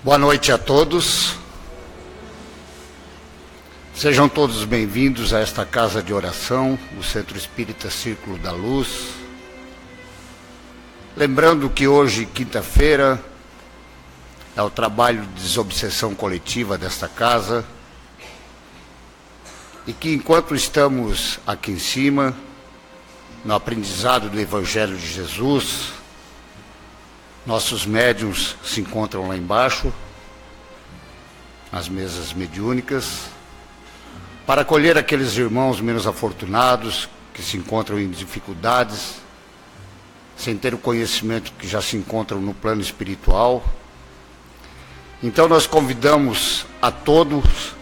Boa noite a todos. Sejam todos bem-vindos a esta casa de oração, o Centro Espírita Círculo da Luz. Lembrando que hoje, quinta-feira, é o trabalho de desobsessão coletiva desta casa e que enquanto estamos aqui em cima, no aprendizado do Evangelho de Jesus, nossos médiuns se encontram lá embaixo, nas mesas mediúnicas, para acolher aqueles irmãos menos afortunados que se encontram em dificuldades, sem ter o conhecimento que já se encontram no plano espiritual. Então nós convidamos a todos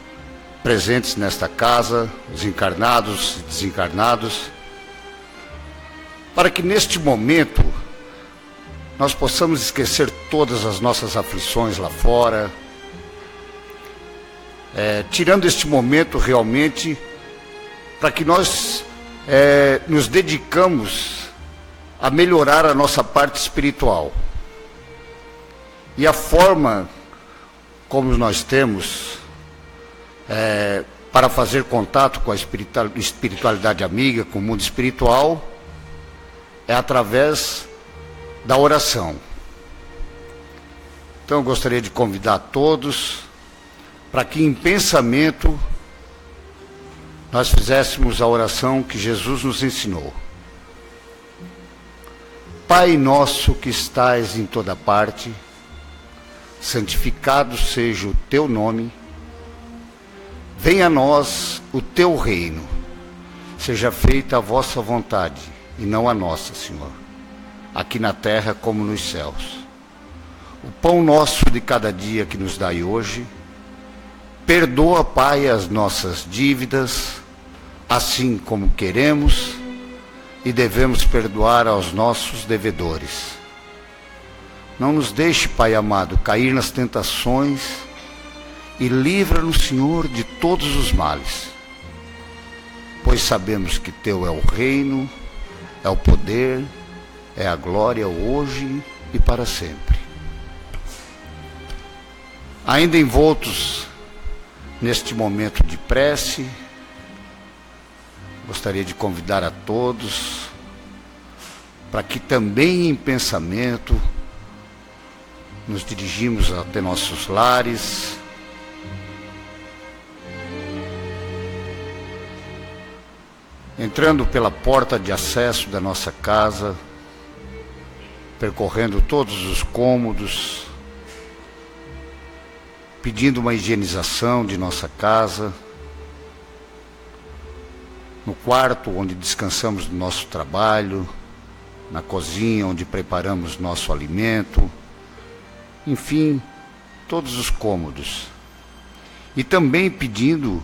presentes nesta casa, os encarnados e desencarnados, para que neste momento nós possamos esquecer todas as nossas aflições lá fora, tirando este momento realmente para que nós nos dedicamos a melhorar a nossa parte espiritual. E a forma como nós temos para fazer contato com a espiritualidade amiga, com o mundo espiritual, é através da oração. Então eu gostaria de convidar todos para que em pensamento nós fizéssemos a oração que Jesus nos ensinou. Pai nosso que estais em toda parte, santificado seja o teu nome, venha a nós o teu reino, seja feita a vossa vontade e não a nossa, Senhor, aqui na terra como nos céus. O pão nosso de cada dia que nos dai hoje, perdoa, Pai, as nossas dívidas, assim como queremos e devemos perdoar aos nossos devedores. Não nos deixe, Pai amado, cair nas tentações e livra-nos, Senhor, de todos os males, pois sabemos que teu é o reino, é o poder, é a glória hoje e para sempre. Ainda envoltos neste momento de prece, gostaria de convidar a todos para que também em pensamento nos dirigimos até nossos lares, entrando pela porta de acesso da nossa casa, percorrendo todos os cômodos, pedindo uma higienização de nossa casa, no quarto onde descansamos do nosso trabalho, na cozinha onde preparamos nosso alimento, enfim, todos os cômodos. E também pedindo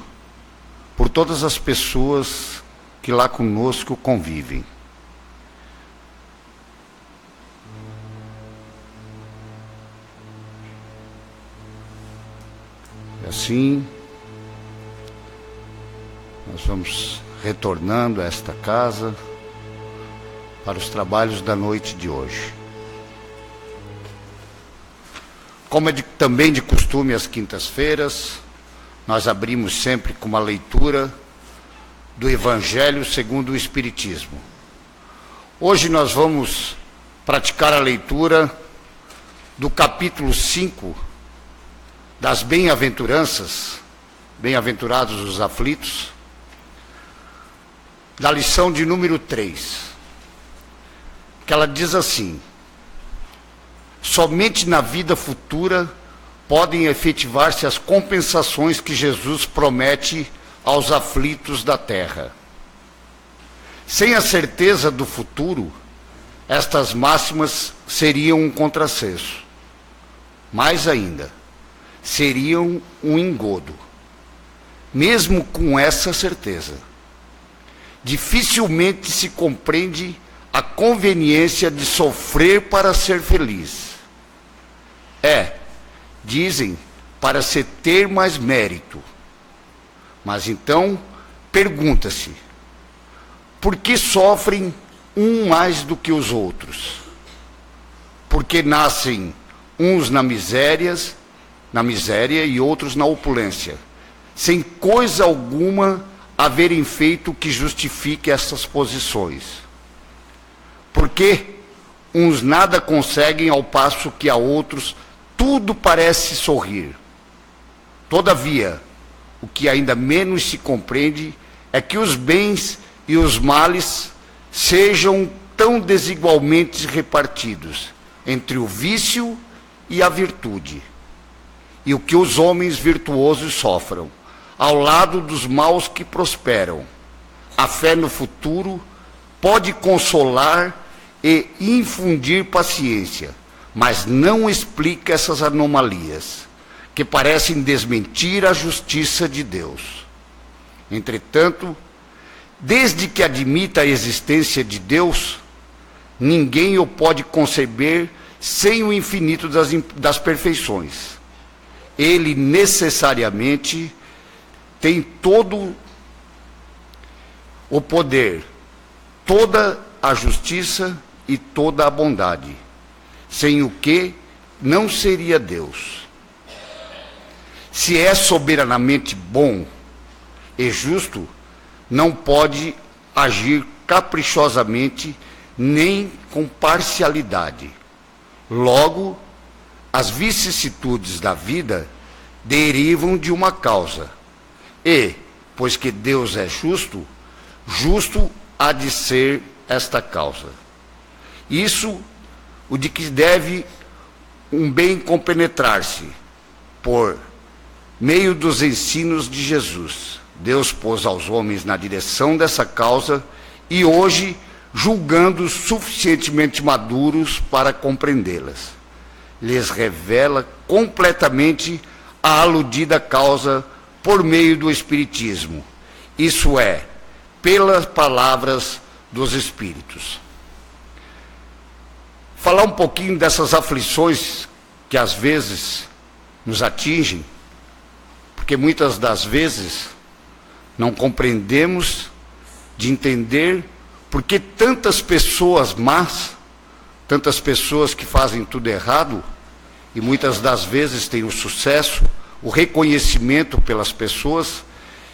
por todas as pessoas que lá conosco convivem. E assim, nós vamos retornando a esta casa para os trabalhos da noite de hoje. Como é também de costume às quintas-feiras, nós abrimos sempre com uma leitura do Evangelho segundo o Espiritismo. Hoje nós vamos praticar a leitura do capítulo 5 das Bem-aventuranças, Bem-aventurados os aflitos, da lição de número 3, que ela diz assim: somente na vida futura podem efetivar-se as compensações que Jesus promete aos aflitos da terra. Sem a certeza do futuro, estas máximas seriam um contrassenso. Mais ainda, seriam um engodo. Mesmo com essa certeza, dificilmente se compreende a conveniência de sofrer para ser feliz. Dizem, para se ter mais mérito. Mas então, pergunta-se, por que sofrem um mais do que os outros? Porque nascem uns na misérias na miséria e outros na opulência, sem coisa alguma haverem feito que justifique essas posições. Porque uns nada conseguem, ao passo que a outros tudo parece sorrir. Todavia, o que ainda menos se compreende é que os bens e os males sejam tão desigualmente repartidos entre o vício e a virtude, e o que os homens virtuosos sofram, ao lado dos maus que prosperam. A fé no futuro pode consolar e infundir paciência, mas não explica essas anomalias, que parecem desmentir a justiça de Deus. Entretanto, desde que admita a existência de Deus, ninguém o pode conceber sem o infinito das perfeições. Ele necessariamente tem todo o poder, toda a justiça e toda a bondade, sem o que não seria Deus. Se é soberanamente bom e justo, não pode agir caprichosamente nem com parcialidade. Logo, as vicissitudes da vida derivam de uma causa. E, pois que Deus é justo, justo há de ser esta causa. Isso, o de que deve um bem compenetrar-se, por meio dos ensinos de Jesus. Deus pôs aos homens na direção dessa causa e hoje julgando-os suficientemente maduros para compreendê-las. Lhes revela completamente a aludida causa por meio do Espiritismo, isso é, pelas palavras dos Espíritos. Falar um pouquinho dessas aflições que às vezes nos atingem, porque muitas das vezes não compreendemos de entender por que tantas pessoas más, tantas pessoas que fazem tudo errado, e muitas das vezes têm o sucesso, o reconhecimento pelas pessoas,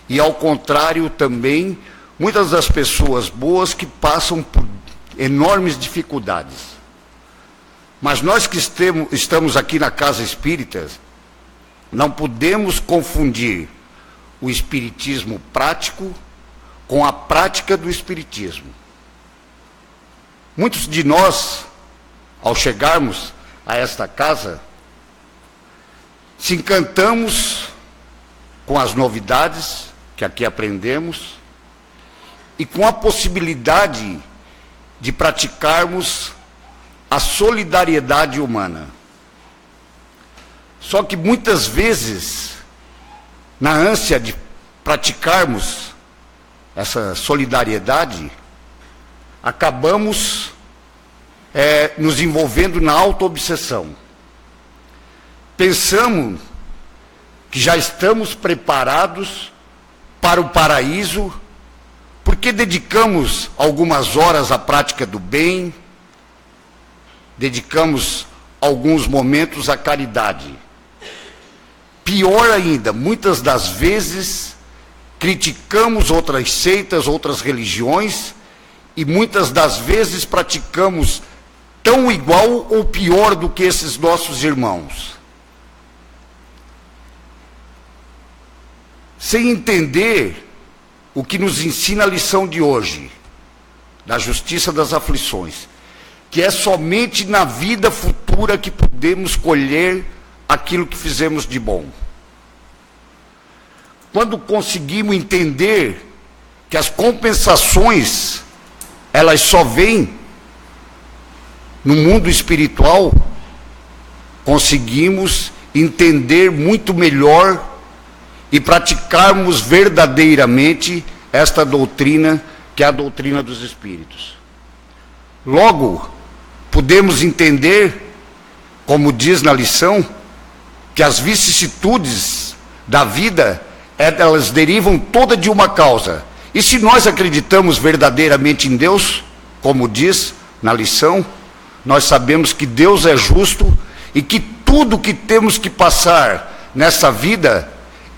e ao contrário também, muitas das pessoas boas que passam por enormes dificuldades. Mas nós que estamos aqui na Casa Espírita, não podemos confundir o espiritismo prático com a prática do espiritismo. Muitos de nós, ao chegarmos a esta casa, se encantamos com as novidades que aqui aprendemos e com a possibilidade de praticarmos a solidariedade humana. Só que muitas vezes, na ânsia de praticarmos essa solidariedade, acabamos nos envolvendo na auto-obsessão. Pensamos que já estamos preparados para o paraíso, porque dedicamos algumas horas à prática do bem, dedicamos alguns momentos à caridade. Pior ainda, muitas das vezes criticamos outras seitas, outras religiões, e muitas das vezes praticamos tão igual ou pior do que esses nossos irmãos. Sem entender o que nos ensina a lição de hoje, da justiça das aflições, que é somente na vida futura que podemos colher aquilo que fizemos de bom. Quando conseguimos entender que as compensações, elas só vêm no mundo espiritual, conseguimos entender muito melhor e praticarmos verdadeiramente esta doutrina, que é a doutrina dos Espíritos. Logo, podemos entender, como diz na lição, que as vicissitudes da vida, elas derivam toda de uma causa. E se nós acreditamos verdadeiramente em Deus, como diz na lição, nós sabemos que Deus é justo e que tudo tudo que temos que passar nessa vida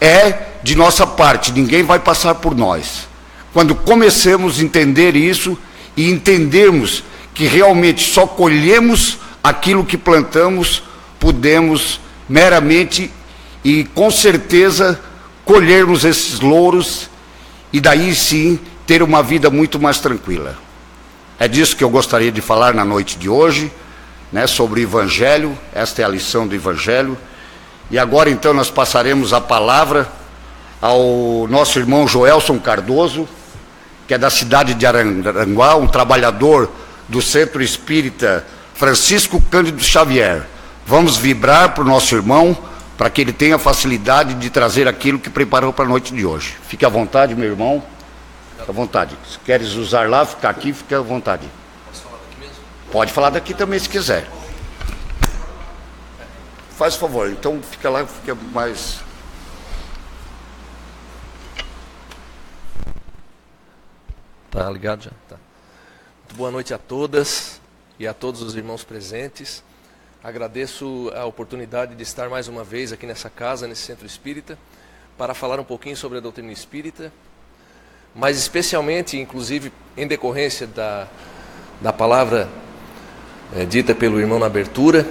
é de nossa parte, ninguém vai passar por nós. Quando comecemos a entender isso e entendermos que realmente só colhemos aquilo que plantamos, podemos meramente e com certeza colhermos esses louros e daí sim ter uma vida muito mais tranquila. É disso que eu gostaria de falar na noite de hoje, né, sobre o Evangelho. Esta é a lição do Evangelho. E agora então nós passaremos a palavra ao nosso irmão Joelson Cardoso, que é da cidade de Araranguá, um trabalhador do Centro Espírita Francisco Cândido Xavier. Vamos vibrar para o nosso irmão, para que ele tenha facilidade de trazer aquilo que preparou para a noite de hoje. Fique à vontade, meu irmão. Fique à vontade. Se queres usar lá, ficar aqui, fique à vontade. Posso falar daqui mesmo? Pode falar daqui também, se quiser. Faz favor, então fica lá, fica mais... Tá ligado já? Tá. Muito boa noite a todas e a todos os irmãos presentes. Agradeço a oportunidade de estar mais uma vez aqui nessa casa, nesse centro espírita, para falar um pouquinho sobre a doutrina espírita, mas especialmente, inclusive, em decorrência da palavra dita pelo irmão na abertura,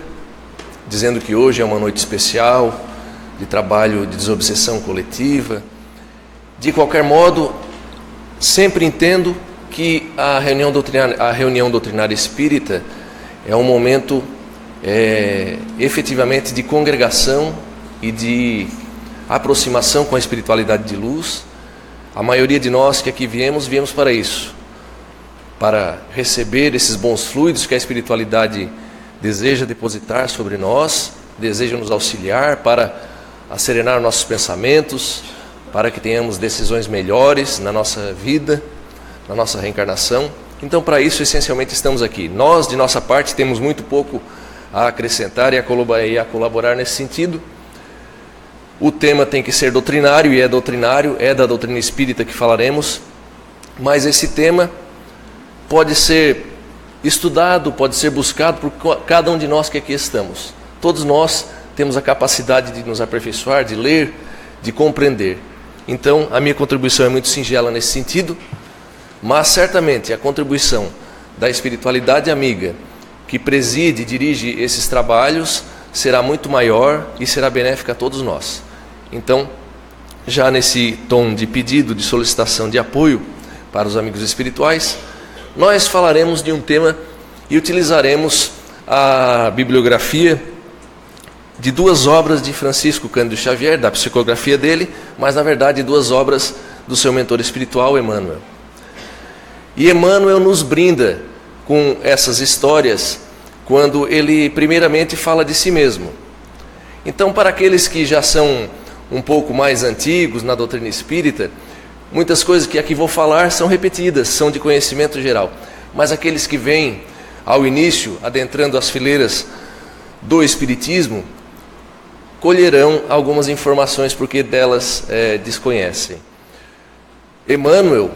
dizendo que hoje é uma noite especial, de trabalho de desobsessão coletiva. De qualquer modo, sempre entendo que a reunião doutrinária espírita é um momento efetivamente de congregação e de aproximação com a espiritualidade de luz. A maioria de nós que aqui viemos para isso, para receber esses bons fluidos que a espiritualidade deseja depositar sobre nós, deseja nos auxiliar para acerenar nossos pensamentos, para que tenhamos decisões melhores na nossa vida, na nossa reencarnação. Então, para isso, essencialmente, estamos aqui. Nós, de nossa parte, temos muito pouco a acrescentar e a colaborar nesse sentido. O tema tem que ser doutrinário, e é doutrinário, é da doutrina espírita que falaremos, mas esse tema pode ser estudado, pode ser buscado por cada um de nós que aqui estamos. Todos nós temos a capacidade de nos aperfeiçoar, de ler, de compreender. Então, a minha contribuição é muito singela nesse sentido, mas certamente a contribuição da espiritualidade amiga que preside e dirige esses trabalhos será muito maior e será benéfica a todos nós. Então, já nesse tom de pedido, de solicitação de apoio para os amigos espirituais, nós falaremos de um tema e utilizaremos a bibliografia de duas obras de Francisco Cândido Xavier, da psicografia dele, mas na verdade duas obras do seu mentor espiritual, Emmanuel. E Emmanuel nos brinda com essas histórias quando ele primeiramente fala de si mesmo. Então, para aqueles que já são um pouco mais antigos na doutrina espírita, muitas coisas que aqui vou falar são repetidas, são de conhecimento geral. Mas aqueles que vêm ao início, adentrando as fileiras do espiritismo, colherão algumas informações porque delas desconhecem. Emmanuel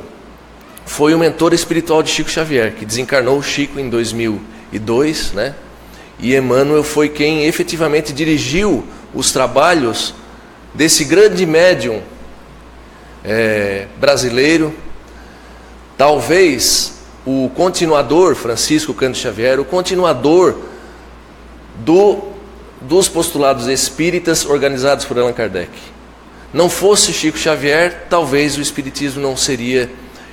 foi o mentor espiritual de Chico Xavier, que desencarnou Chico em 2002, né? E Emmanuel foi quem efetivamente dirigiu os trabalhos desse grande médium brasileiro. Talvez o continuador, Francisco Cândido Xavier, o continuador dos postulados espíritas organizados por Allan Kardec. Não fosse Chico Xavier, talvez o espiritismo não seria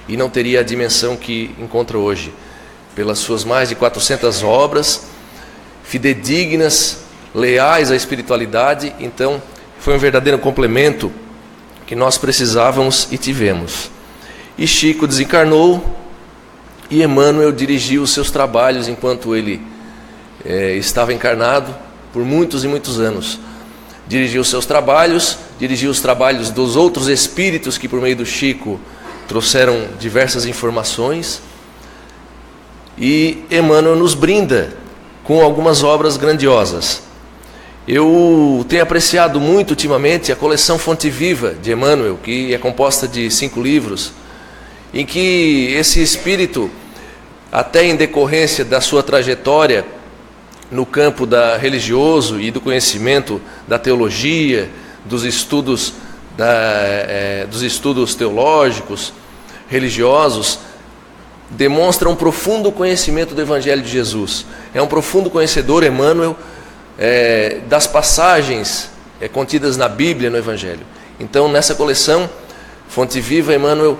e não teria a dimensão que encontra hoje, pelas suas mais de 400 obras, fidedignas, leais à espiritualidade. Então, foi um verdadeiro complemento que nós precisávamos e tivemos. E Chico desencarnou e Emmanuel dirigiu os seus trabalhos enquanto ele estava encarnado por muitos e muitos anos. Dirigiu os seus trabalhos, dirigiu os trabalhos dos outros espíritos que por meio do Chico trouxeram diversas informações. E Emmanuel nos brinda com algumas obras grandiosas. Eu tenho apreciado muito ultimamente a coleção Fonte Viva de Emmanuel, que é composta de 5 livros, em que esse espírito, até em decorrência da sua trajetória no campo religioso e do conhecimento da teologia, dos estudos teológicos, religiosos, demonstra um profundo conhecimento do Evangelho de Jesus. É um profundo conhecedor, Emmanuel, das passagens contidas na Bíblia, no Evangelho. Então, nessa coleção, Fonte Viva, Emmanuel,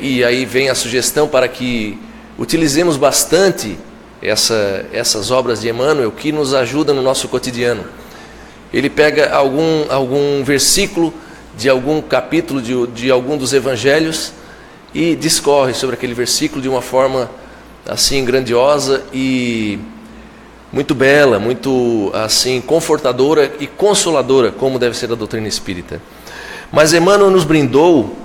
e aí vem a sugestão para que utilizemos bastante essas obras de Emmanuel, que nos ajudam no nosso cotidiano. Ele pega algum versículo de algum capítulo de algum dos evangelhos e discorre sobre aquele versículo de uma forma assim grandiosa e muito bela, muito assim confortadora e consoladora, como deve ser a doutrina espírita. Mas Emmanuel nos brindou,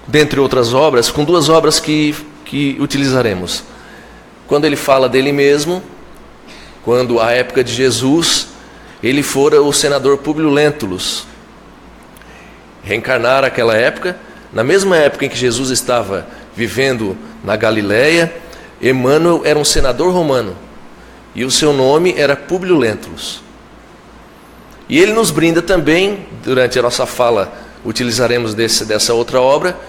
dentre outras obras, com duas obras que utilizaremos. Quando ele fala dele mesmo, quando à época de Jesus ele fora o senador Públio Lentulus, reencarnar aquela época, na mesma época em que Jesus estava vivendo na Galileia, Emmanuel era um senador romano e o seu nome era Públio Lentulus. E ele nos brinda também, durante a nossa fala utilizaremos dessa outra obra,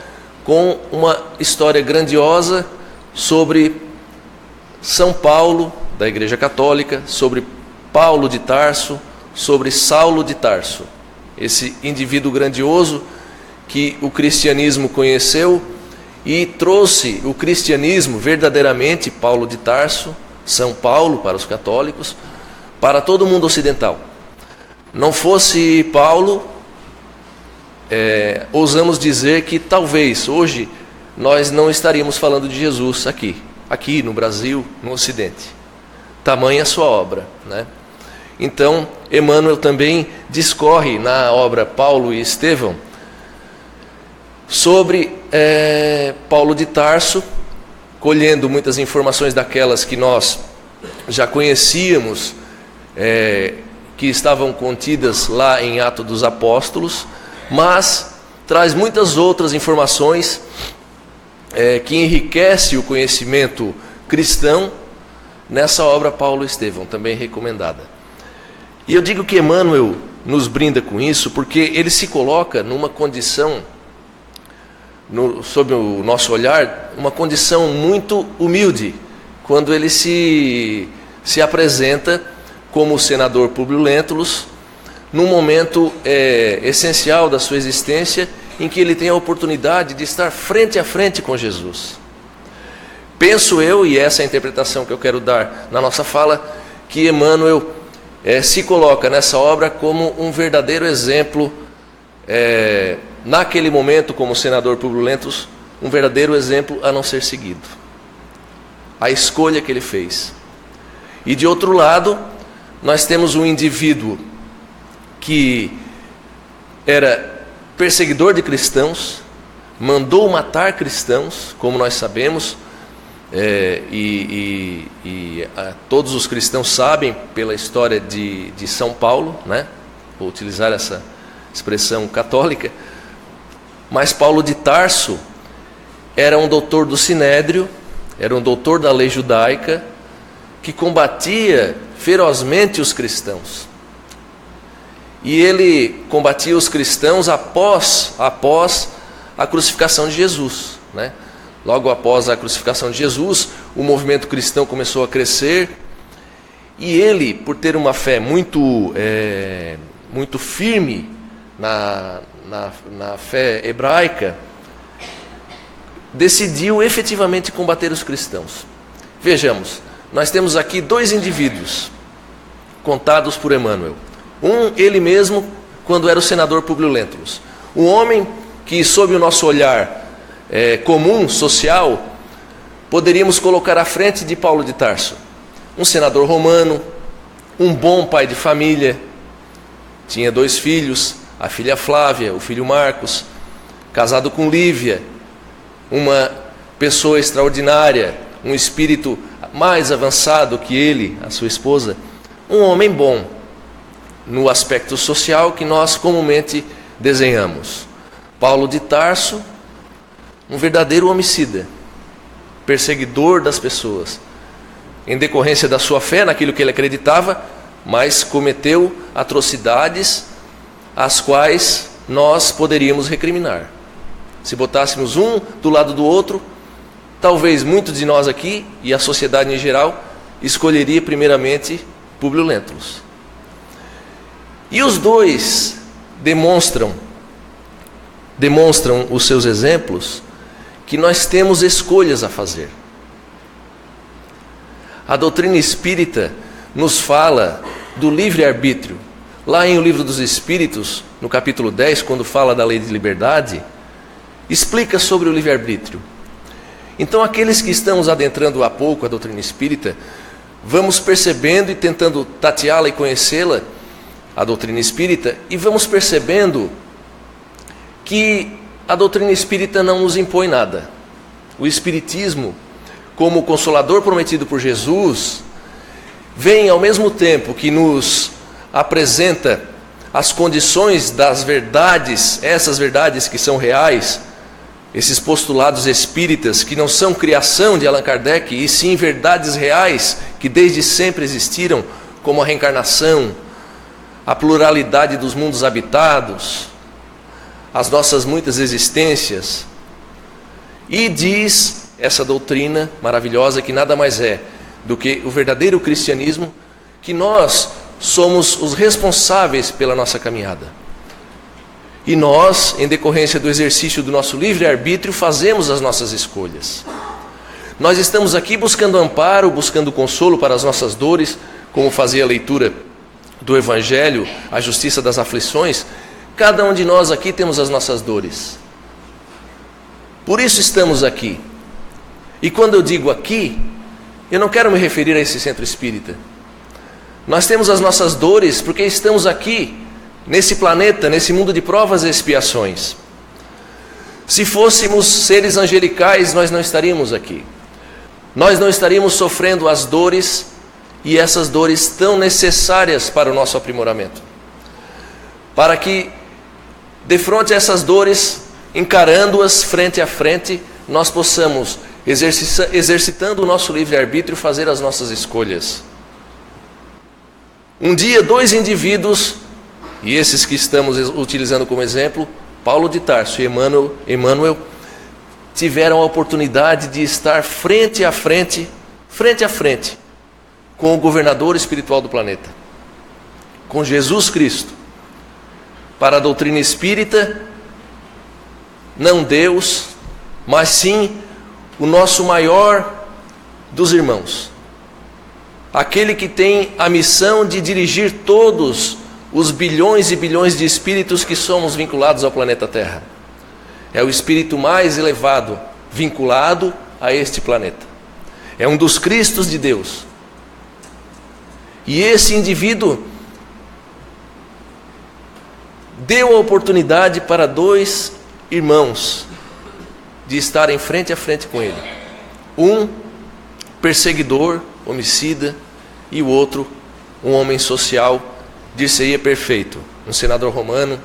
com uma história grandiosa sobre São Paulo, da Igreja Católica, sobre Paulo de Tarso, sobre Saulo de Tarso, esse indivíduo grandioso que o cristianismo conheceu e trouxe o cristianismo verdadeiramente, Paulo de Tarso, São Paulo para os católicos, para todo o mundo ocidental. Não fosse Paulo, ousamos dizer que talvez hoje nós não estaríamos falando de Jesus aqui no Brasil, no Ocidente. Tamanha a sua obra, né? Então, Emmanuel também discorre na obra Paulo e Estevão sobre Paulo de Tarso, colhendo muitas informações daquelas que nós já conhecíamos, que estavam contidas lá em Atos dos Apóstolos, mas traz muitas outras informações que enriquece o conhecimento cristão nessa obra Paulo e Estevão, também recomendada. E eu digo que Emmanuel nos brinda com isso porque ele se coloca numa condição, sob o nosso olhar, uma condição muito humilde, quando ele se apresenta como o senador Públio Lentulus, num momento essencial da sua existência, em que ele tem a oportunidade de estar frente a frente com Jesus. Penso eu, e essa é a interpretação que eu quero dar na nossa fala, que Emmanuel se coloca nessa obra como um verdadeiro exemplo, naquele momento, como senador Públio Lentulus, um verdadeiro exemplo a não ser seguido. A escolha que ele fez. E de outro lado, nós temos um indivíduo que era perseguidor de cristãos, mandou matar cristãos, como nós sabemos, todos os cristãos sabem pela história de São Paulo, né? Vou utilizar essa expressão católica, mas Paulo de Tarso era um doutor do Sinédrio, era um doutor da lei judaica, que combatia ferozmente os cristãos. E ele combatia os cristãos após a crucificação de Jesus, né? Logo após a crucificação de Jesus, o movimento cristão começou a crescer, e ele, por ter uma fé muito firme na fé hebraica, decidiu efetivamente combater os cristãos. Vejamos, nós temos aqui dois indivíduos contados por Emmanuel. Ele mesmo, quando era o senador Públio Lentulus. Um homem que, sob o nosso olhar comum, social, poderíamos colocar à frente de Paulo de Tarso. Um senador romano, um bom pai de família, tinha 2 filhos, a filha Flávia, o filho Marcos, casado com Lívia, uma pessoa extraordinária, um espírito mais avançado que ele, a sua esposa, um homem bom, no aspecto social que nós comumente desenhamos. Paulo de Tarso, um verdadeiro homicida, perseguidor das pessoas, em decorrência da sua fé naquilo que ele acreditava, mas cometeu atrocidades as quais nós poderíamos recriminar. Se botássemos um do lado do outro, talvez muitos de nós aqui e a sociedade em geral escolheria primeiramente Públio Lentulus. E os dois demonstram os seus exemplos que nós temos escolhas a fazer. A doutrina espírita nos fala do livre-arbítrio. Lá em O Livro dos Espíritos, no capítulo 10, quando fala da lei de liberdade, explica sobre o livre-arbítrio. Então, aqueles que estamos adentrando há pouco a doutrina espírita, vamos percebendo e tentando tateá-la e conhecê-la, a doutrina espírita, e vamos percebendo que a doutrina espírita não nos impõe nada. O espiritismo, como o consolador prometido por Jesus, vem ao mesmo tempo que nos apresenta as condições das verdades, essas verdades que são reais, esses postulados espíritas que não são criação de Allan Kardec, e sim verdades reais que desde sempre existiram, como a reencarnação, a pluralidade dos mundos habitados, as nossas muitas existências. E diz essa doutrina maravilhosa que nada mais é do que o verdadeiro cristianismo, que nós somos os responsáveis pela nossa caminhada. E nós, em decorrência do exercício do nosso livre-arbítrio, fazemos as nossas escolhas. Nós estamos aqui buscando amparo, buscando consolo para as nossas dores, como fazia a leitura do Evangelho, a justiça das aflições. Cada um de nós aqui temos as nossas dores. Por isso estamos aqui. E quando eu digo aqui, eu não quero me referir a esse centro espírita. Nós temos as nossas dores porque estamos aqui, nesse planeta, nesse mundo de provas e expiações. Se fôssemos seres angelicais, nós não estaríamos aqui. Nós não estaríamos sofrendo as dores, e essas dores tão necessárias para o nosso aprimoramento. Para que, defronte a essas dores, encarando-as frente a frente, nós possamos, exercitando o nosso livre-arbítrio, fazer as nossas escolhas. Um dia, dois indivíduos, e esses que estamos utilizando como exemplo, Paulo de Tarso e Emmanuel, tiveram a oportunidade de estar frente a frente, com o governador espiritual do planeta, com Jesus Cristo. Para a doutrina espírita, não Deus, mas sim o nosso maior dos irmãos, aquele que tem a missão de dirigir todos os bilhões e bilhões de espíritos que somos vinculados ao planeta Terra. É o espírito mais elevado vinculado a este planeta. É um dos Cristos de Deus. E esse indivíduo deu a oportunidade para dois irmãos de estarem frente a frente com ele. Um perseguidor, homicida, e o outro um homem social, dir-se-ia perfeito, um senador romano.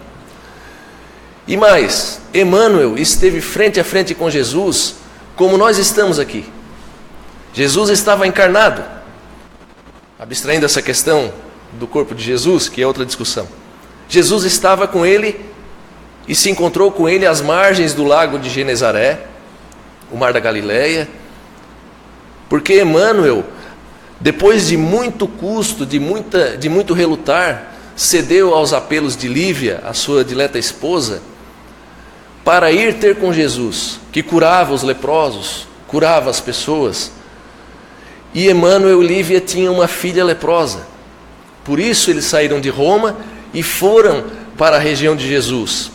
E mais, Emmanuel esteve frente a frente com Jesus, como nós estamos aqui. Jesus estava encarnado, abstraindo essa questão do corpo de Jesus, que é outra discussão. Jesus estava com ele e se encontrou com ele às margens do lago de Genezaré, o mar da Galileia, porque Emmanuel, depois de muito custo, de muito relutar, cedeu aos apelos de Lívia, a sua dileta esposa, para ir ter com Jesus, que curava os leprosos, curava as pessoas. E Emmanuel e Lívia tinham uma filha leprosa. Por isso eles saíram de Roma e foram para a região de Jesus,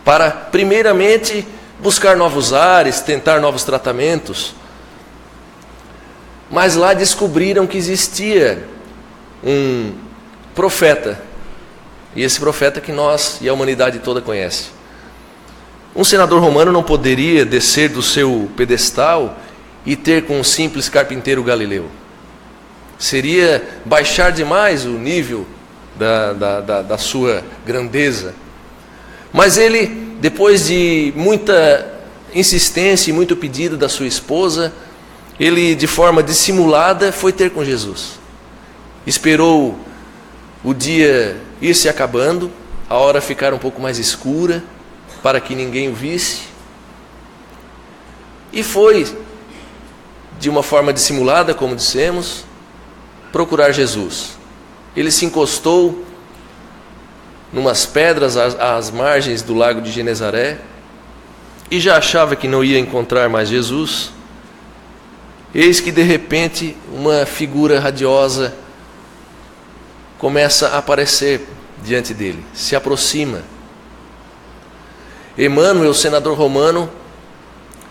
para primeiramente buscar novos ares, tentar novos tratamentos. Mas lá descobriram que existia um profeta, e esse profeta que nós e a humanidade toda conhece. Um senador romano não poderia descer do seu pedestal e ter com um simples carpinteiro galileu. Seria baixar demais o nível da sua grandeza. Mas ele, depois de muita insistência e muito pedido da sua esposa, ele de forma dissimulada foi ter com Jesus. Esperou o dia ir se acabando, a hora ficar um pouco mais escura, para que ninguém o visse. E foi, de uma forma dissimulada, como dissemos, procurar Jesus. Ele se encostou numas pedras às margens do lago de Genezaré e já achava que não ia encontrar mais Jesus. Eis que de repente uma figura radiosa começa a aparecer diante dele, se aproxima. Emmanuel, o senador romano,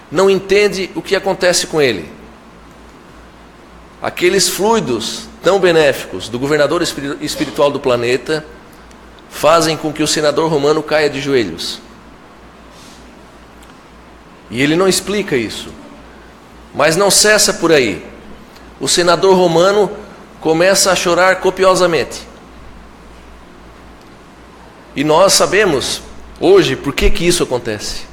não entende o que acontece com ele. Aqueles fluidos tão benéficos do governador espiritual do planeta fazem com que o senador romano caia de joelhos. E ele não explica isso. Mas não cessa por aí. O senador romano começa a chorar copiosamente. E nós sabemos hoje por que isso acontece.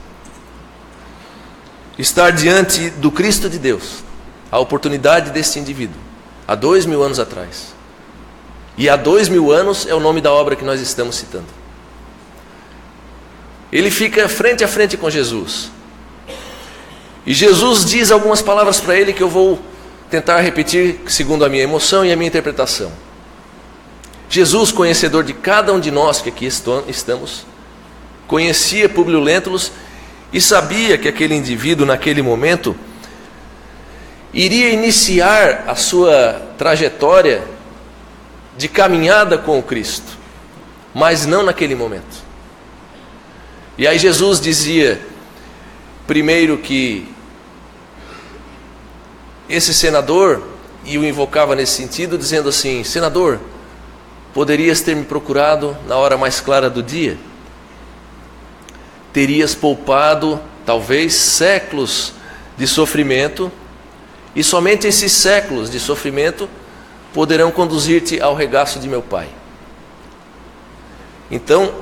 Estar diante do Cristo de Deus, a oportunidade desse indivíduo, há 2000 anos atrás. E há 2000 anos é o nome da obra que nós estamos citando. Ele fica frente a frente com Jesus. E Jesus diz algumas palavras para ele que eu vou tentar repetir segundo a minha emoção e a minha interpretação. Jesus, conhecedor de cada um de nós que aqui estamos, conhecia Públio Lentulus e sabia que aquele indivíduo, naquele momento, iria iniciar a sua trajetória de caminhada com o Cristo, mas não naquele momento. E aí Jesus dizia, primeiro, que esse senador, e o invocava nesse sentido, dizendo assim: senador, poderias ter me procurado na hora mais clara do dia? Terias poupado, talvez, séculos de sofrimento, e somente esses séculos de sofrimento poderão conduzir-te ao regaço de meu Pai. Então,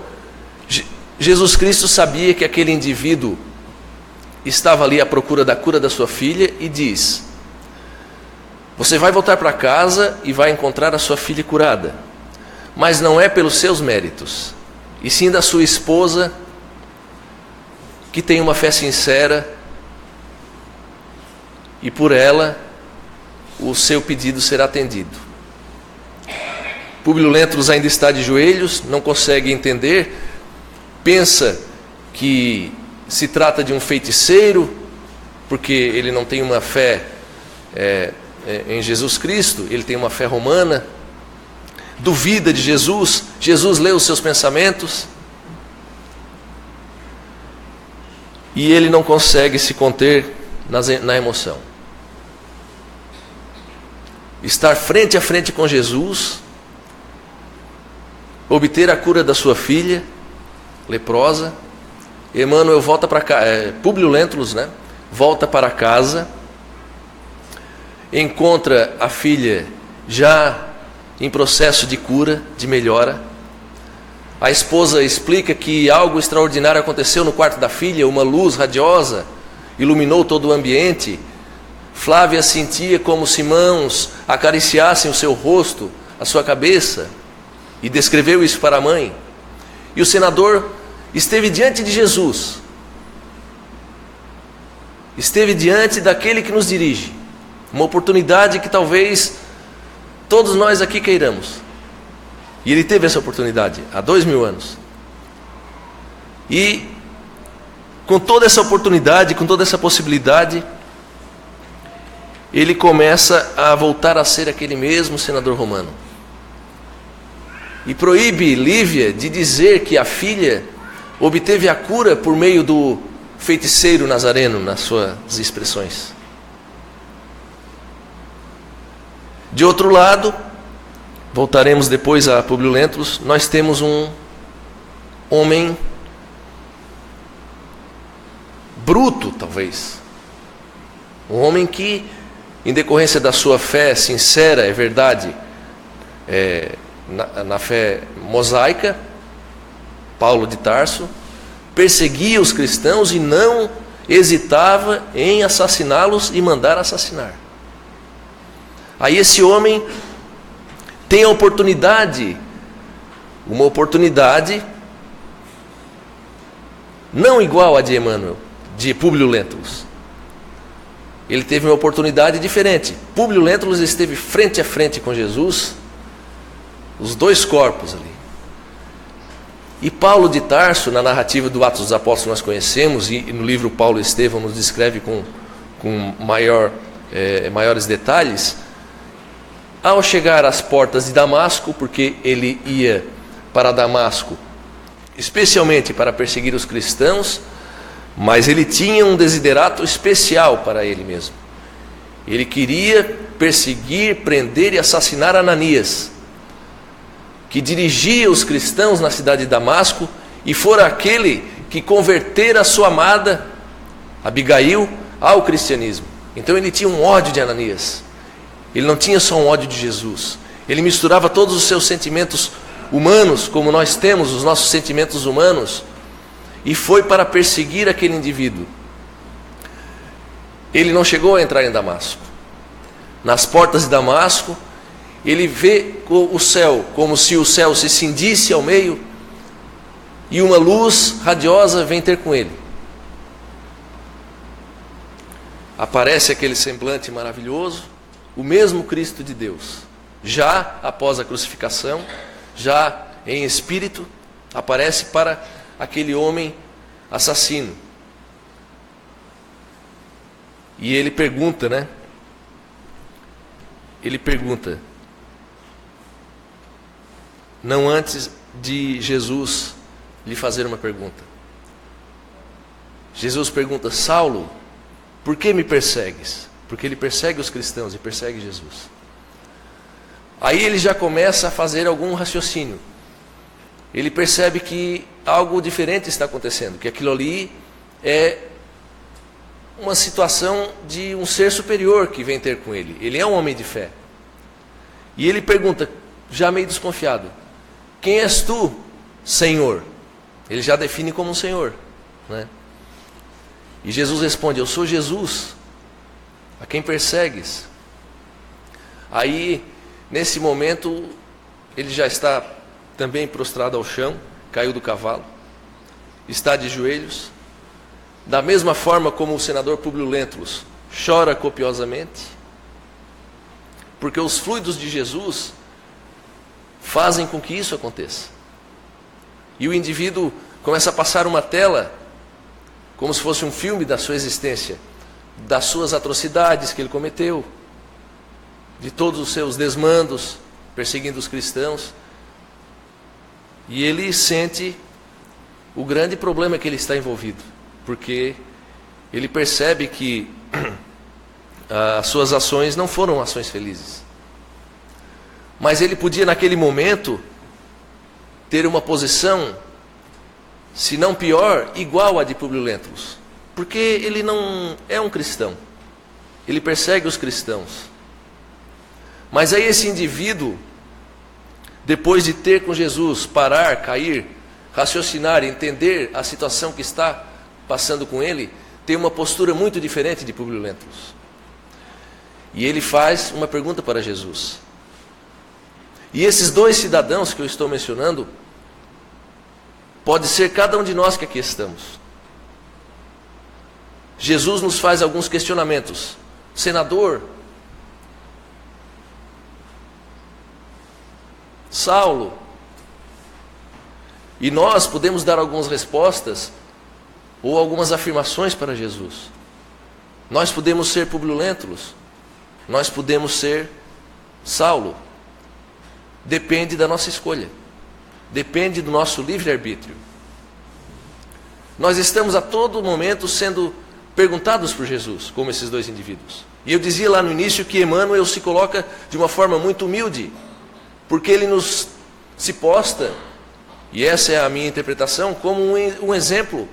Jesus Cristo sabia que aquele indivíduo estava ali à procura da cura da sua filha e diz: você vai voltar para casa e vai encontrar a sua filha curada, mas não é pelos seus méritos, e sim da sua esposa, que tem uma fé sincera, e por ela o seu pedido será atendido. Públio Lentulus ainda está de joelhos, não consegue entender, pensa que se trata de um feiticeiro, porque ele não tem uma fé em Jesus Cristo, ele tem uma fé romana, duvida de Jesus. Jesus lê os seus pensamentos e ele não consegue se conter na emoção. Estar frente a frente com Jesus, obter a cura da sua filha leprosa. Emmanuel volta para casa, Públio Lentulus, volta para casa, encontra a filha já em processo de cura, de melhora. A esposa explica que algo extraordinário aconteceu no quarto da filha, uma luz radiosa iluminou todo o ambiente. Flávia sentia como se mãos acariciassem o seu rosto, a sua cabeça, e descreveu isso para a mãe. E o senador esteve diante de Jesus, esteve diante daquele que nos dirige, uma oportunidade que talvez todos nós aqui queiramos. E ele teve essa oportunidade há 2000 anos. E com toda essa oportunidade, com toda essa possibilidade, ele começa a voltar a ser aquele mesmo senador romano. E proíbe Lívia de dizer que a filha obteve a cura por meio do feiticeiro nazareno, nas suas expressões. De outro lado, voltaremos depois a Públio Lentulus, nós temos um homem bruto, talvez. Um homem que, em decorrência da sua fé sincera, é verdade, na fé mosaica, Paulo de Tarso, perseguia os cristãos e não hesitava em assassiná-los e mandar assassinar. Aí esse homem tem a oportunidade, uma oportunidade não igual a de Emmanuel, de Públio Lentulus. Ele teve uma oportunidade diferente. Públio Lentulus esteve frente a frente com Jesus, os dois corpos ali. E Paulo de Tarso, na narrativa do Atos dos Apóstolos nós conhecemos, e no livro Paulo e Estevão nos descreve com maiores detalhes, ao chegar às portas de Damasco, porque ele ia para Damasco, especialmente para perseguir os cristãos, mas ele tinha um desiderato especial para ele mesmo. Ele queria perseguir, prender e assassinar Ananias, que dirigia os cristãos na cidade de Damasco, e fora aquele que convertera a sua amada, Abigail, ao cristianismo. Então ele tinha um ódio de Ananias. Ele não tinha só um ódio de Jesus. Ele misturava todos os seus sentimentos humanos, como nós temos os nossos sentimentos humanos, e foi para perseguir aquele indivíduo. Ele não chegou a entrar em Damasco. Nas portas de Damasco, ele vê o céu, como se o céu se cindisse ao meio, e uma luz radiosa vem ter com ele. Aparece aquele semblante maravilhoso, o mesmo Cristo de Deus, já após a crucificação, já em espírito, aparece para aquele homem assassino. E ele pergunta, né? Ele pergunta, não antes de Jesus lhe fazer uma pergunta. Jesus pergunta: Saulo, por que me persegues? Porque ele persegue os cristãos e persegue Jesus. Aí ele já começa a fazer algum raciocínio. Ele percebe que algo diferente está acontecendo, que aquilo ali é uma situação de um ser superior que vem ter com ele. Ele é um homem de fé. E ele pergunta, já meio desconfiado: quem és tu, Senhor? Ele já define como um Senhor, né? E Jesus responde: eu sou Jesus, a quem persegues. Aí, nesse momento, ele já está também prostrado ao chão, caiu do cavalo, está de joelhos, da mesma forma como o senador Públio Lentulus chora copiosamente, porque os fluidos de Jesus fazem com que isso aconteça. E o indivíduo começa a passar uma tela, como se fosse um filme da sua existência, das suas atrocidades que ele cometeu, de todos os seus desmandos, perseguindo os cristãos. E ele sente o grande problema que ele está envolvido, porque ele percebe que as suas ações não foram ações felizes. Mas ele podia naquele momento ter uma posição, se não pior, igual à de Públio Lentulus, porque ele não é um cristão, ele persegue os cristãos. Mas aí esse indivíduo, depois de ter com Jesus, parar, cair, raciocinar, entender a situação que está passando com ele, tem uma postura muito diferente de Públio Lentulus. E ele faz uma pergunta para Jesus. E esses dois cidadãos que eu estou mencionando, pode ser cada um de nós que aqui estamos. Jesus nos faz alguns questionamentos. Senador, Saulo, e nós podemos dar algumas respostas ou algumas afirmações para Jesus. Nós podemos ser Públio Lentulus, nós podemos ser Saulo. Depende da nossa escolha, depende do nosso livre-arbítrio. Nós estamos a todo momento sendo perguntados por Jesus, como esses dois indivíduos. E eu dizia lá no início que Emmanuel se coloca de uma forma muito humilde, porque ele nos se posta, e essa é a minha interpretação, como um exemplo,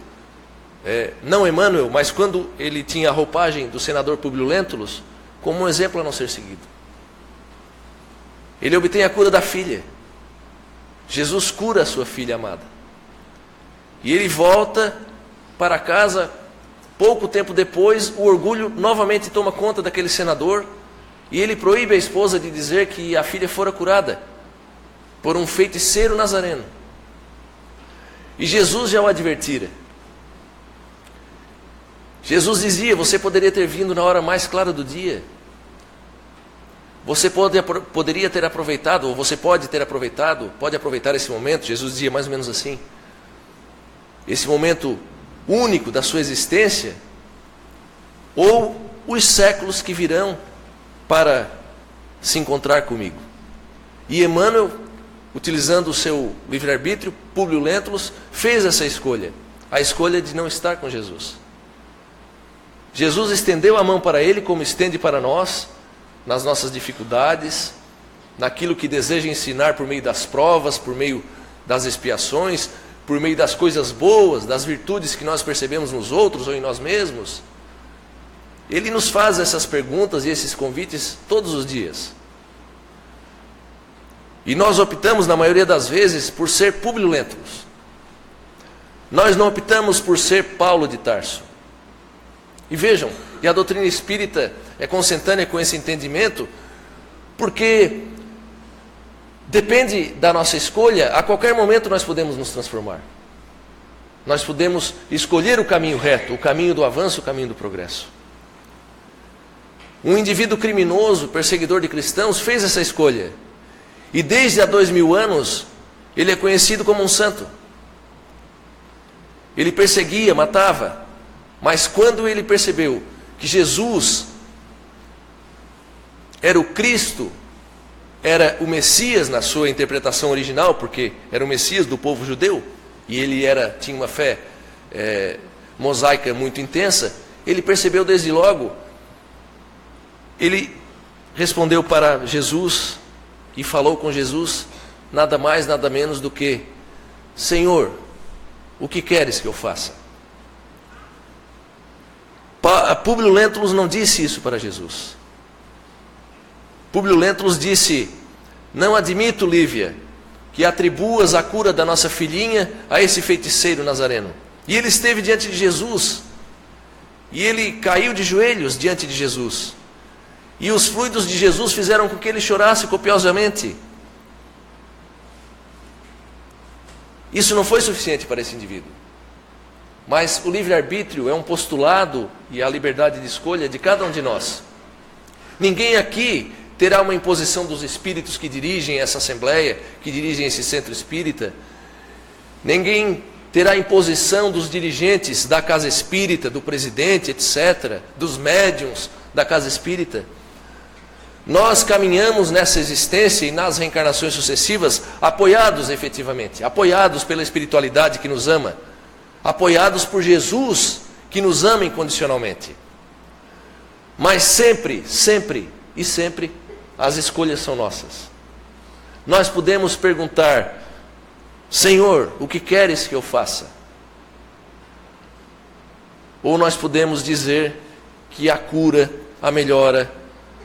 não Emmanuel, mas quando ele tinha a roupagem do senador Públio Lentulus, como um exemplo a não ser seguido. Ele obtém a cura da filha. Jesus cura a sua filha amada. E ele volta para casa. Pouco tempo depois, o orgulho novamente toma conta daquele senador. E ele proíbe a esposa de dizer que a filha fora curada por um feiticeiro nazareno. E Jesus já o advertira. Jesus dizia: você poderia ter vindo na hora mais clara do dia. Você poderia ter aproveitado, ou você pode ter aproveitado, pode aproveitar esse momento. Jesus dizia mais ou menos assim: esse momento único da sua existência, ou os séculos que virão para se encontrar comigo. E Emmanuel, utilizando o seu livre-arbítrio, Públio Lentulus, fez essa escolha, a escolha de não estar com Jesus. Jesus estendeu a mão para ele, como estende para nós, nas nossas dificuldades, naquilo que deseja ensinar por meio das provas, por meio das expiações, por meio das coisas boas, das virtudes que nós percebemos nos outros ou em nós mesmos. Ele nos faz essas perguntas e esses convites todos os dias. E nós optamos, na maioria das vezes, por ser Públio Lentulus. Nós não optamos por ser Paulo de Tarso. E vejam, e a doutrina espírita é consentânea com esse entendimento, porque depende da nossa escolha, a qualquer momento nós podemos nos transformar. Nós podemos escolher o caminho reto, o caminho do avanço, o caminho do progresso. Um indivíduo criminoso, perseguidor de cristãos, fez essa escolha. E desde há 2000 anos, ele é conhecido como um santo. Ele perseguia, matava. Mas quando ele percebeu que Jesus era o Cristo, era o Messias na sua interpretação original, porque era o Messias do povo judeu, e ele tinha uma fé mosaica muito intensa, ele percebeu desde logo, ele respondeu para Jesus e falou com Jesus, nada mais, nada menos do que: Senhor, o que queres que eu faça? Públio Lentulus não disse isso para Jesus. Públio Lentulus disse: não admito, Lívia, que atribuas a cura da nossa filhinha a esse feiticeiro nazareno. E ele esteve diante de Jesus, e ele caiu de joelhos diante de Jesus, e os fluidos de Jesus fizeram com que ele chorasse copiosamente. Isso não foi suficiente para esse indivíduo. Mas o livre-arbítrio é um postulado e a liberdade de escolha de cada um de nós. Ninguém aqui terá uma imposição dos espíritos que dirigem essa assembleia, que dirigem esse centro espírita. Ninguém terá imposição dos dirigentes da casa espírita, do presidente, etc., dos médiuns da casa espírita. Nós caminhamos nessa existência e nas reencarnações sucessivas apoiados efetivamente, apoiados pela espiritualidade que nos ama, apoiados por Jesus, que nos ama incondicionalmente. Mas sempre, sempre e sempre, as escolhas são nossas. Nós podemos perguntar: Senhor, o que queres que eu faça? Ou nós podemos dizer que a cura, a melhora,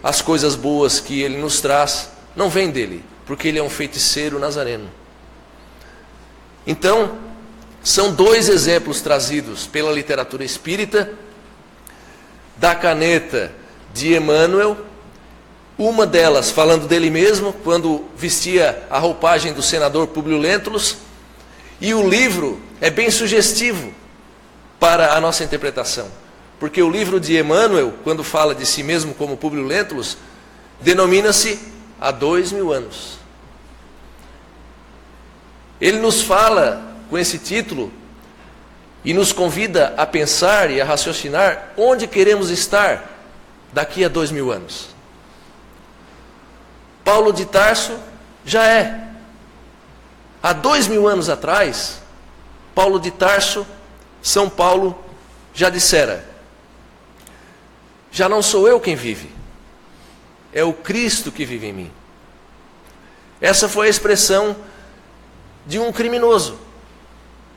as coisas boas que Ele nos traz, não vêm dEle, porque Ele é um feiticeiro nazareno. Então, são dois exemplos trazidos pela literatura espírita, da caneta de Emmanuel, uma delas falando dele mesmo, quando vestia a roupagem do senador Públio Lentulus, e o livro é bem sugestivo para a nossa interpretação, porque o livro de Emmanuel, quando fala de si mesmo como Públio Lentulus, denomina-se há 2000 anos. Ele nos fala com esse título e nos convida a pensar e a raciocinar onde queremos estar daqui a 2000 anos. Paulo de Tarso já é. Há 2000 anos atrás, Paulo de Tarso, São Paulo, já dissera: já não sou eu quem vive, é o Cristo que vive em mim. Essa foi a expressão de um criminoso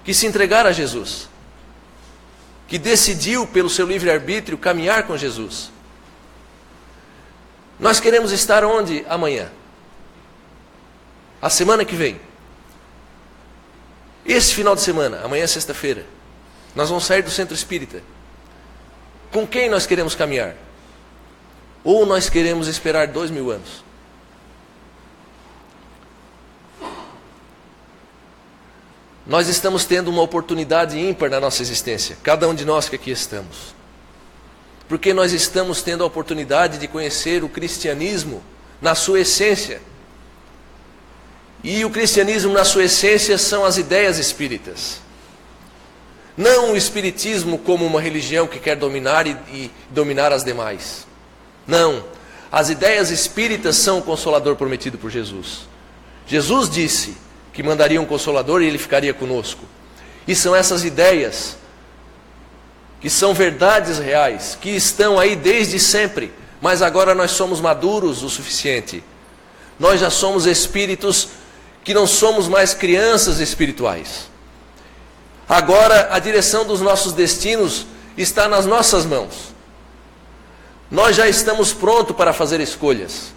que se entregara a Jesus, que decidiu pelo seu livre-arbítrio caminhar com Jesus. Nós queremos estar onde amanhã? A semana que vem? Esse final de semana, amanhã é sexta-feira, nós vamos sair do centro espírita. Com quem nós queremos caminhar? Ou nós queremos esperar 2000 anos? Nós estamos tendo uma oportunidade ímpar na nossa existência, cada um de nós que aqui estamos. Porque nós estamos tendo a oportunidade de conhecer o cristianismo na sua essência. E o cristianismo na sua essência são as ideias espíritas. Não o espiritismo como uma religião que quer dominar e dominar as demais. Não, as ideias espíritas são o Consolador prometido por Jesus. Jesus disse que mandaria um Consolador e ele ficaria conosco. E são essas ideias, que são verdades reais, que estão aí desde sempre, mas agora nós somos maduros o suficiente. Nós já somos espíritos que não somos mais crianças espirituais. Agora a direção dos nossos destinos está nas nossas mãos. Nós já estamos prontos para fazer escolhas.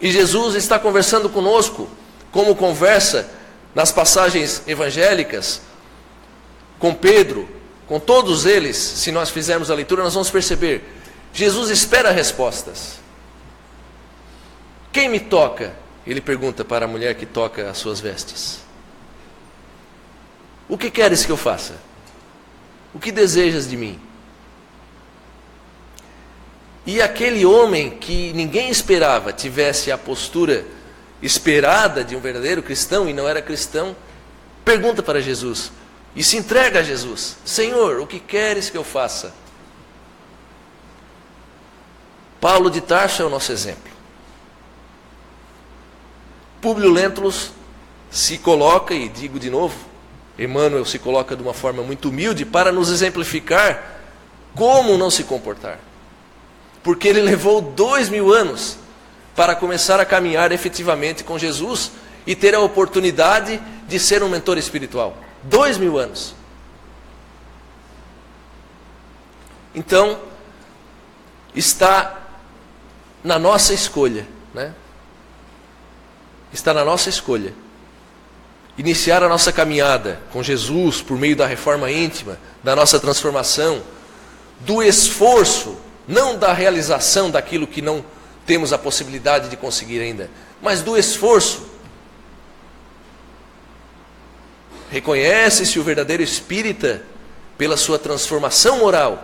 E Jesus está conversando conosco, como conversa nas passagens evangélicas, com Pedro, com todos eles. Se nós fizermos a leitura, nós vamos perceber, Jesus espera respostas. Quem me toca? Ele pergunta para a mulher que toca as suas vestes. O que queres que eu faça? O que desejas de mim? E aquele homem que ninguém esperava tivesse a postura esperada de um verdadeiro cristão e não era cristão, pergunta para Jesus e se entrega a Jesus: Senhor, o que queres que eu faça? Paulo de Tarso é o nosso exemplo. Públio Lentulus se coloca, e digo de novo, Emmanuel se coloca de uma forma muito humilde para nos exemplificar como não se comportar. Porque ele levou 2000 anos para começar a caminhar efetivamente com Jesus e ter a oportunidade de ser um mentor espiritual. 2000 anos. Então, está na nossa escolha, né? Está na nossa escolha iniciar a nossa caminhada com Jesus por meio da reforma íntima, da nossa transformação, do esforço, não da realização daquilo que não temos a possibilidade de conseguir ainda, mas do esforço. Reconhece-se o verdadeiro espírita pela sua transformação moral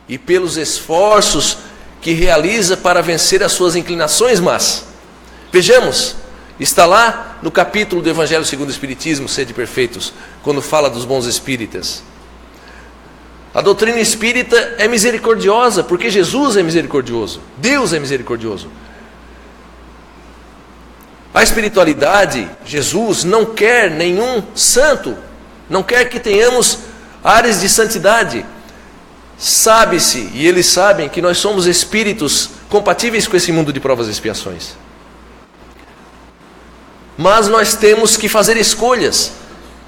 e pelos esforços que realiza para vencer as suas inclinações más. Vejamos, está lá no capítulo do Evangelho segundo o Espiritismo, Sede Perfeitos, quando fala dos bons espíritas. A doutrina espírita é misericordiosa, porque Jesus é misericordioso, Deus é misericordioso. A espiritualidade, Jesus não quer nenhum santo, não quer que tenhamos áreas de santidade. Sabe-se, e eles sabem, que nós somos espíritos compatíveis com esse mundo de provas e expiações. Mas nós temos que fazer escolhas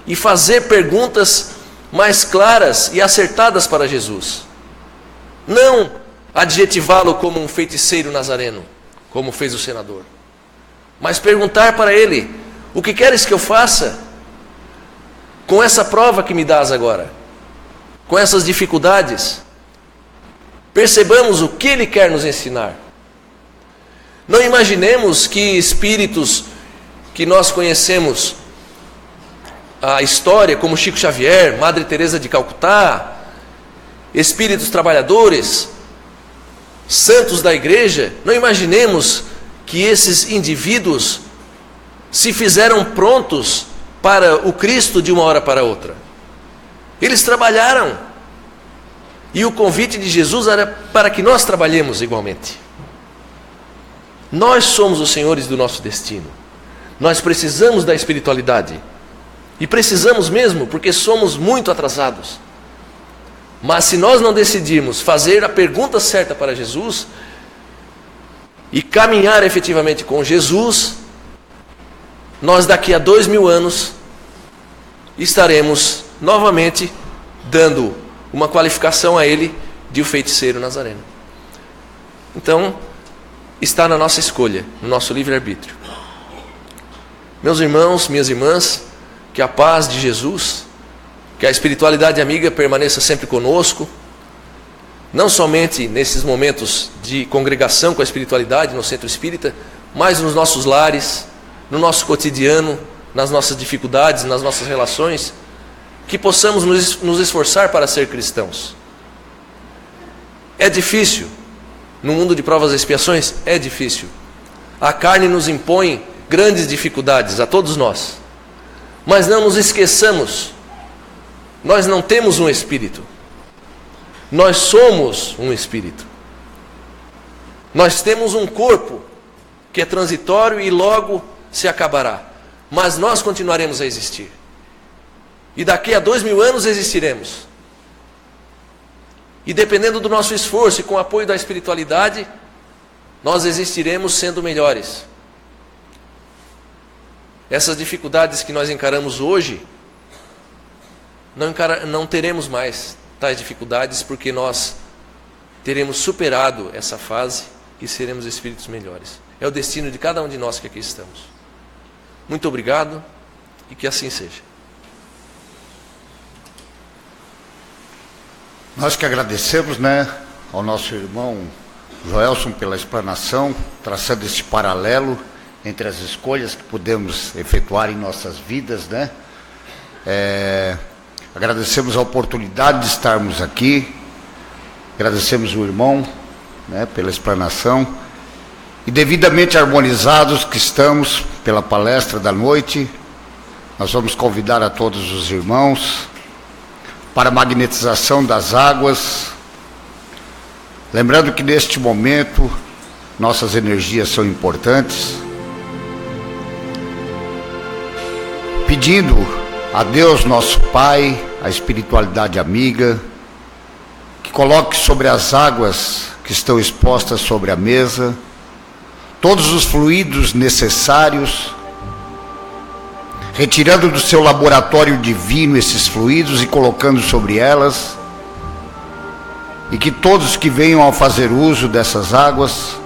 e fazer perguntas mais claras e acertadas para Jesus. Não adjetivá-lo como um feiticeiro nazareno, como fez o senador, mas perguntar para ele: o que queres que eu faça com essa prova que me dás agora? Com essas dificuldades? Percebamos o que ele quer nos ensinar. Não imaginemos que espíritos que nós conhecemos a história, como Chico Xavier, Madre Teresa de Calcutá, espíritos trabalhadores, santos da igreja, não imaginemos que esses indivíduos se fizeram prontos para o Cristo de uma hora para outra. Eles trabalharam, e o convite de Jesus era para que nós trabalhemos igualmente. Nós somos os senhores do nosso destino. Nós precisamos da espiritualidade. E precisamos mesmo, porque somos muito atrasados. Mas se nós não decidirmos fazer a pergunta certa para Jesus e caminhar efetivamente com Jesus, nós daqui a 2000 anos estaremos novamente dando uma qualificação a ele de o feiticeiro nazareno. Então, está na nossa escolha, no nosso livre-arbítrio. Meus irmãos, minhas irmãs, que a paz de Jesus, que a espiritualidade amiga permaneça sempre conosco. não somente nesses momentos de congregação com a espiritualidade no centro espírita, mas nos nossos lares, no nosso cotidiano, nas nossas dificuldades, nas nossas relações, que possamos nos esforçar para ser cristãos. É difícil, no mundo de provas e expiações, é difícil. A carne nos impõe grandes dificuldades a todos nós, mas não nos esqueçamos, nós não temos um espírito, nós somos um espírito. Nós temos um corpo que é transitório e logo se acabará, mas nós continuaremos a existir. E daqui a 2000 anos existiremos. E dependendo do nosso esforço e com o apoio da espiritualidade, nós existiremos sendo melhores. Essas dificuldades que nós encaramos hoje, não teremos mais tais dificuldades, porque nós teremos superado essa fase e seremos espíritos melhores. É o destino de cada um de nós que aqui estamos. Muito obrigado e que assim seja. Nós que agradecemos, né, ao nosso irmão Joelson pela explanação, traçando esse paralelo entre as escolhas que podemos efetuar em nossas vidas, né? Agradecemos a oportunidade de estarmos aqui, agradecemos o irmão, né, pela explanação, e devidamente harmonizados que estamos pela palestra da noite, nós vamos convidar a todos os irmãos para a magnetização das águas, lembrando que neste momento nossas energias são importantes, pedindo a Deus nosso Pai, a espiritualidade amiga, que coloque sobre as águas que estão expostas sobre a mesa todos os fluidos necessários, retirando do seu laboratório divino esses fluidos e colocando sobre elas, e que todos que venham a fazer uso dessas águas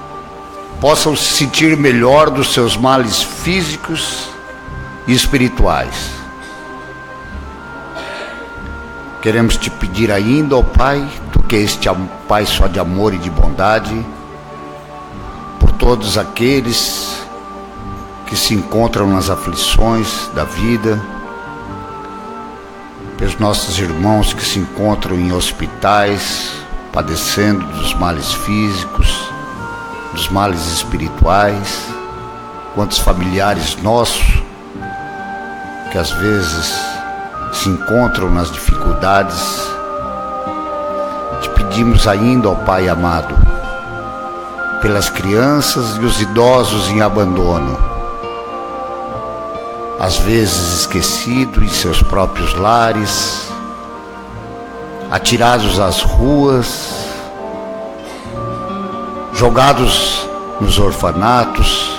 possam se sentir melhor dos seus males físicos e espirituais. Queremos te pedir ainda, ó Pai, tu que és Pai só de amor e de bondade, por todos aqueles que se encontram nas aflições da vida, pelos nossos irmãos que se encontram em hospitais, padecendo dos males físicos, dos males espirituais, quantos familiares nossos que às vezes se encontram nas dificuldades. Te pedimos ainda, ó Pai amado, pelas crianças e os idosos em abandono, às vezes esquecidos em seus próprios lares, atirados às ruas, jogados nos orfanatos.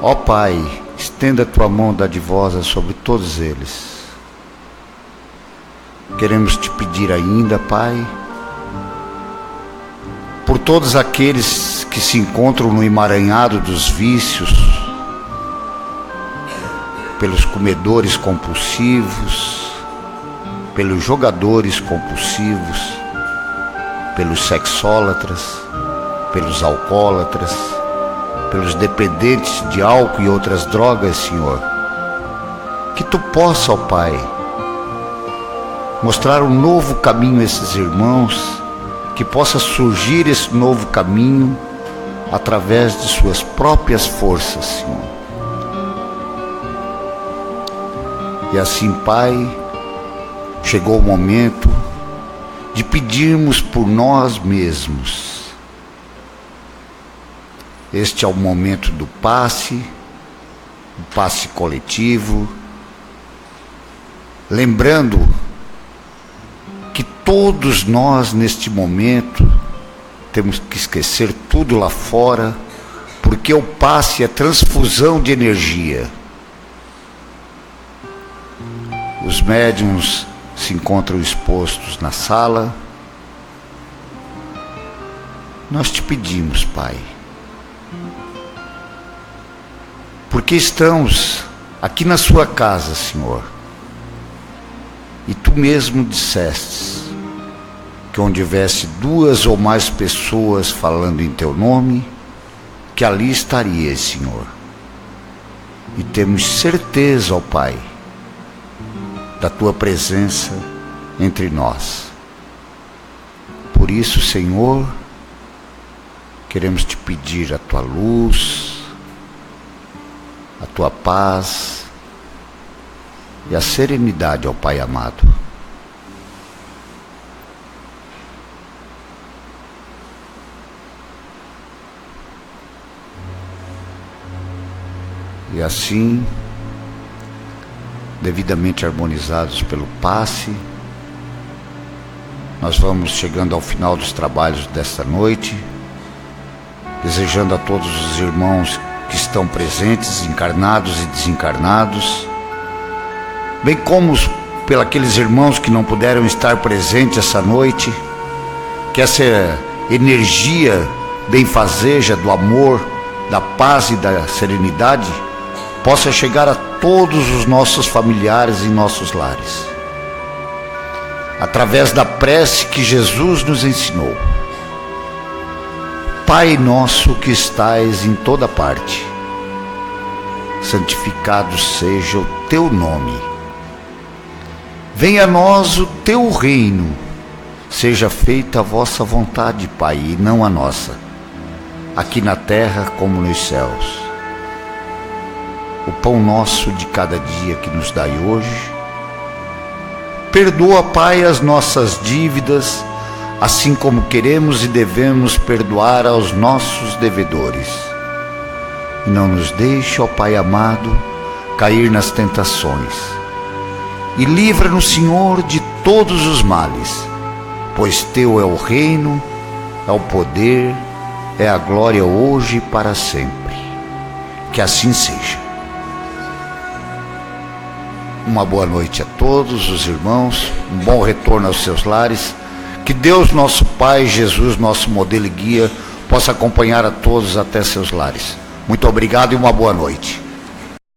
Ó Pai, estenda a tua mão dadivosa sobre todos eles. Queremos te pedir ainda, Pai, por todos aqueles que se encontram no emaranhado dos vícios, pelos comedores compulsivos, pelos jogadores compulsivos, pelos sexólatras, pelos alcoólatras, pelos dependentes de álcool e outras drogas, Senhor. Que tu possa, ó Pai, mostrar um novo caminho a esses irmãos, que possa surgir esse novo caminho através de suas próprias forças, Senhor. E assim, Pai, chegou o momento de pedirmos por nós mesmos. Este é o momento do passe coletivo, lembrando que todos nós neste momento temos que esquecer tudo lá fora, porque o passe é transfusão de energia. Os médiuns se encontram expostos na sala. Nós te pedimos, Pai, porque estamos aqui na sua casa, Senhor, e tu mesmo dissestes que onde tivesse 2 ou mais pessoas falando em teu nome, que ali estarias, Senhor. E temos certeza, ó Pai, da tua presença entre nós. Por isso, Senhor, queremos te pedir a tua luz, a tua paz e a serenidade, ó Pai amado. E assim, devidamente harmonizados pelo passe, nós vamos chegando ao final dos trabalhos desta noite, desejando a todos os irmãos que estão presentes, encarnados e desencarnados, bem como pelos irmãos que não puderam estar presentes essa noite, que essa energia benfazeja do amor, da paz e da serenidade possa chegar a todos os nossos familiares em nossos lares, através da prece que Jesus nos ensinou. Pai nosso que estais em toda parte, santificado seja o teu nome. Venha a nós o teu reino, seja feita a vossa vontade, Pai, e não a nossa, aqui na terra como nos céus. O pão nosso de cada dia que nos dai hoje. Perdoa, Pai, as nossas dívidas, assim como queremos e devemos perdoar aos nossos devedores. E não nos deixe, ó Pai amado, cair nas tentações. E livra-nos, Senhor, de todos os males, pois teu é o reino, é o poder, é a glória hoje e para sempre. Que assim seja. Uma boa noite a todos os irmãos, um bom retorno aos seus lares. Que Deus, nosso Pai, Jesus, nosso modelo e guia, possa acompanhar a todos até seus lares. Muito obrigado e uma boa noite.